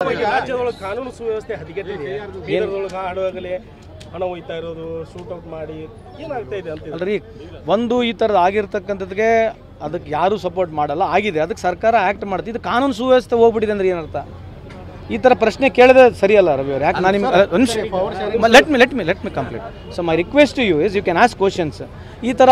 ರಾಜ್ಯದೊಳಗೆ ಕಾನೂನು ಸುವ್ಯವಸ್ಥೆ ಹದಗೆಟ್ಟಿದೆ. ಬೀದರ್ದೊಳಗೆ ಆಡುವಾಗಲೇ ಹಣ ಹೋಯ್ತಾ ಇರೋದು, ಶೂಟ್ಔಟ್ ಮಾಡಿ ಏನಾಗ್ತಾ ಇದೆ ಅಂತ ಅಲ್ರಿ. ಒಂದು ಈ ಥರದ್ದು ಆಗಿರ್ತಕ್ಕಂಥದ್ಗೆ ಅದಕ್ಕೆ ಯಾರೂ ಸಪೋರ್ಟ್ ಮಾಡಲ್ಲ, ಆಗಿದೆ, ಅದಕ್ಕೆ ಸರ್ಕಾರ ಆ್ಯಕ್ಟ್ ಮಾಡ್ತೀವಿ. ಇದು ಕಾನೂನು ಸುವ್ಯವಸ್ಥೆ ಹೋಗ್ಬಿಟ್ಟಿದೆ ಅಂದ್ರೆ ಏನರ್ಥ? ಈ ಥರ ಪ್ರಶ್ನೆ ಕೇಳಿದ್ರೆ ಸರಿಯಲ್ಲ ರವಿ ಅವ್ರು. ಯಾಕೆ ನಾನು ನಿಮ್ಗೆ let me complete. So my request to you is you can ask questions. ಈ ಥರ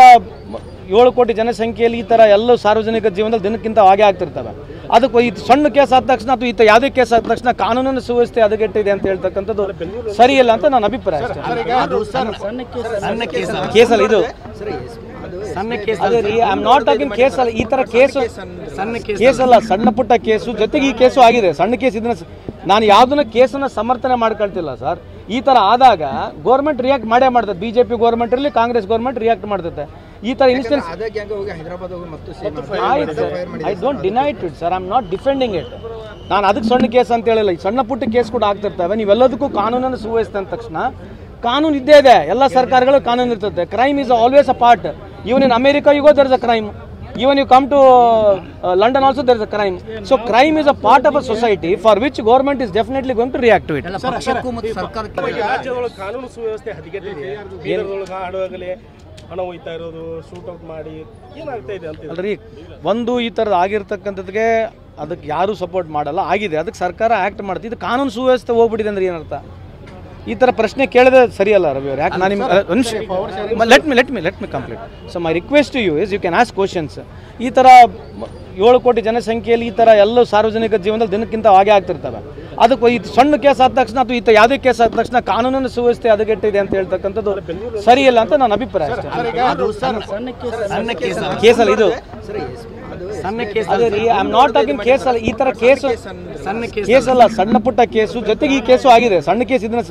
7 ಕೋಟಿ ಜನಸಂಖ್ಯೆಯಲ್ಲಿ ಈ ಥರ ಎಲ್ಲ ಸಾರ್ವಜನಿಕ ಜೀವನದಲ್ಲಿ ದಿನಕ್ಕಿಂತ ಹಾಗೆ ಆಗ್ತಿರ್ತವೆ. ಅದಕ್ಕೆ ಈ ಸಣ್ಣ ಕೇಸ್ ಆದ ತಕ್ಷಣ ಅಥವಾ ಈ ಯಾವುದೇ ಕೇಸ್ ಆದ ತಕ್ಷಣ ಕಾನೂನಿನ ಸುವ್ಯವಸ್ಥೆ ಹದಗೆಟ್ಟಿದೆ ಅಂತ ಹೇಳ್ತಕ್ಕಂಥದ್ದು ಸರಿಯಲ್ಲ ಅಂತ ನನ್ನ ಅಭಿಪ್ರಾಯ ಅಷ್ಟೇ. ಕೇಸಲ್ಲ ಇದು, I am not talking case ಅಲ್ಲ. ಈ ಥರ ಕೇಸ್ ಅಲ್ಲ, ಸಣ್ಣ ಪುಟ್ಟ ಕೇಸು ಜೊತೆಗೆ ಈ ಕೇಸು ಆಗಿದೆ. ಸಣ್ಣ ಕೇಸ್ ಇದನ್ನ ನಾನು ಯಾವುದನ್ನ ಕೇಸನ್ನು ಸಮರ್ಥನೆ ಮಾಡ್ಕೊಳ್ತಿಲ್ಲ ಸರ್. ಈ ಥರ ಆದಾಗ ಗೌರ್ಮೆಂಟ್ ರಿಯಾಕ್ಟ್ ಮಾಡೇ ಮಾಡ್ತದೆ. ಬಿಜೆಪಿ ಗೌರ್ಮೆಂಟ್ ಇರಲಿ, ಕಾಂಗ್ರೆಸ್ ಗೌರ್ಮೆಂಟ್ ರಿಯಾಕ್ಟ್ ಮಾಡ್ತದೆ. ಈ ಥರ instance I don't deny it sir, I am not defending it. ನಾನು ಅದಕ್ಕೆ ಸಣ್ಣ ಕೇಸ್ ಅಂತ ಹೇಳಿಲ್ಲ. ಈ ಸಣ್ಣ ಪುಟ್ಟ ಕೇಸ್ ಕೂಡ ಆಗ್ತಿರ್ತವೆ. ನೀವೆಲ್ಲದಕ್ಕೂ ಕಾನೂನನ್ನು ಸುವ್ಯವಸ್ಥೆ ಅಂದ ತಕ್ಷಣ ಕಾನೂನು ಇದ್ದೇ ಇದೆ. ಎಲ್ಲ ಸರ್ಕಾರಗಳು ಕಾನೂನು ಇರ್ತದೆ. Crime is always a part. Even in America you go there is a crime. Even you come to London also there is a crime. So crime is a part of a society for which government is definitely going to react to it. ರಾಜ್ಯದೊಳಗೆ ಕಾನೂನು ಸುವ್ಯವಸ್ಥೆ ಹದಗೆಟ್ಟಿದೆ. ಬೀದರ್ದೊಳಗೆ ಆಡುವಾಗಲೇ ಹಣ ಹೋಯ್ತಾ ಇರೋದು, shootout ಮಾಡಿ ಏನಾಗ್ತಾ ಇದೆ ಅಂತ ಅಲ್ರಿ. ಒಂದು ಈ ಥರದ್ದು ಆಗಿರ್ತಕ್ಕಂಥದ್ಗೆ ಅದಕ್ಕೆ ಯಾರೂ ಸಪೋರ್ಟ್ ಮಾಡಲ್ಲ, ಆಗಿದೆ, ಅದಕ್ಕೆ ಸರ್ಕಾರ ಆ್ಯಕ್ಟ್ ಮಾಡ್ತೀವಿ. ಇದು ಕಾನೂನು ಸುವ್ಯವಸ್ಥೆ ಹೋಗ್ಬಿಟ್ಟಿದೆ ಅಂದ್ರೆ ಏನರ್ಥ? ಈ ಥರ ಪ್ರಶ್ನೆ ಕೇಳಿದ್ರೆ ಸರಿಯಲ್ಲ ರವಿ ಅವ್ರು. ಯಾಕೆ ನಾನು ನಿಮ್ಗೆ let me complete. So my request to you is you can ask questions. ಈ ಥರ 7 ಕೋಟಿ ಜನಸಂಖ್ಯೆಯಲ್ಲಿ ಈ ಥರ ಎಲ್ಲ ಸಾರ್ವಜನಿಕ ಜೀವನದಲ್ಲಿ ದಿನಕ್ಕಿಂತ ಹಾಗೆ ಆಗ್ತಿರ್ತವೆ. ಅದಕ್ಕೆ ಈ ಸಣ್ಣ ಕೇಸ್ ಆದ ತಕ್ಷಣ ಅಥವಾ ಈ ಯಾವುದೇ ಕೇಸ್ ಆದ ತಕ್ಷಣ ಕಾನೂನಿನ ಸುವ್ಯವಸ್ಥೆ ಹದಗೆಟ್ಟಿದೆ ಅಂತ ಹೇಳ್ತಕ್ಕಂಥದ್ದು ಸರಿಯಲ್ಲ ಅಂತ ನನ್ನ ಅಭಿಪ್ರಾಯ ಅಷ್ಟೇ. ಕೇಸಲ್ಲ ಇದು, I am not talking case ಅಲ್ಲ. ಈ ಥರ ಕೇಸ್ ಅಲ್ಲ, ಸಣ್ಣ ಪುಟ್ಟ ಕೇಸು ಜೊತೆಗೆ ಈ ಕೇಸು ಆಗಿದೆ. ಸಣ್ಣ ಕೇಸ್ ಇದನ್ನ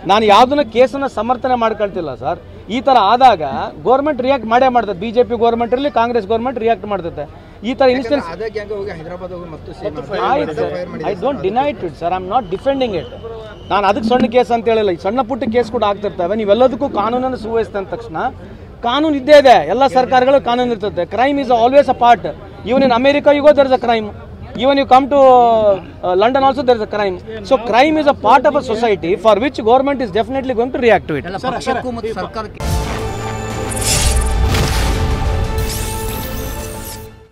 ನಾನು ಯಾವುದನ್ನ ಕೇಸನ್ನು ಸಮರ್ಥನೆ ಮಾಡ್ಕೊಳ್ತಿಲ್ಲ ಸರ್. ಈ ಥರ ಆದಾಗ ಗೌರ್ಮೆಂಟ್ ರಿಯಾಕ್ಟ್ ಮಾಡೇ ಮಾಡ್ತದೆ. ಬಿಜೆಪಿ ಗೌರ್ಮೆಂಟ್ ಇರಲಿ, ಕಾಂಗ್ರೆಸ್ ಗೌರ್ಮೆಂಟ್ ರಿಯಾಕ್ಟ್ ಮಾಡ್ತದೆ. ಈ ಥರ instance I don't deny it sir, I am not defending it. ನಾನು ಅದಕ್ಕೆ ಸಣ್ಣ ಕೇಸ್ ಅಂತ ಹೇಳಿಲ್ಲ. ಈ ಸಣ್ಣ ಪುಟ್ಟ ಕೇಸ್ ಕೂಡ ಆಗ್ತಿರ್ತವೆ. ನೀವೆಲ್ಲದಕ್ಕೂ ಕಾನೂನನ್ನು ಸುವ್ಯವಸ್ಥೆ ಅಂದ ತಕ್ಷಣ ಕಾನೂನು ಇದ್ದೇ ಇದೆ. ಎಲ್ಲ ಸರ್ಕಾರಗಳು ಕಾನೂನು ಇರ್ತದೆ. Crime is always a part. Even in America you go there is a crime. Even you come to London also there is a crime. So crime is a part of a society for which government is definitely going to react to it.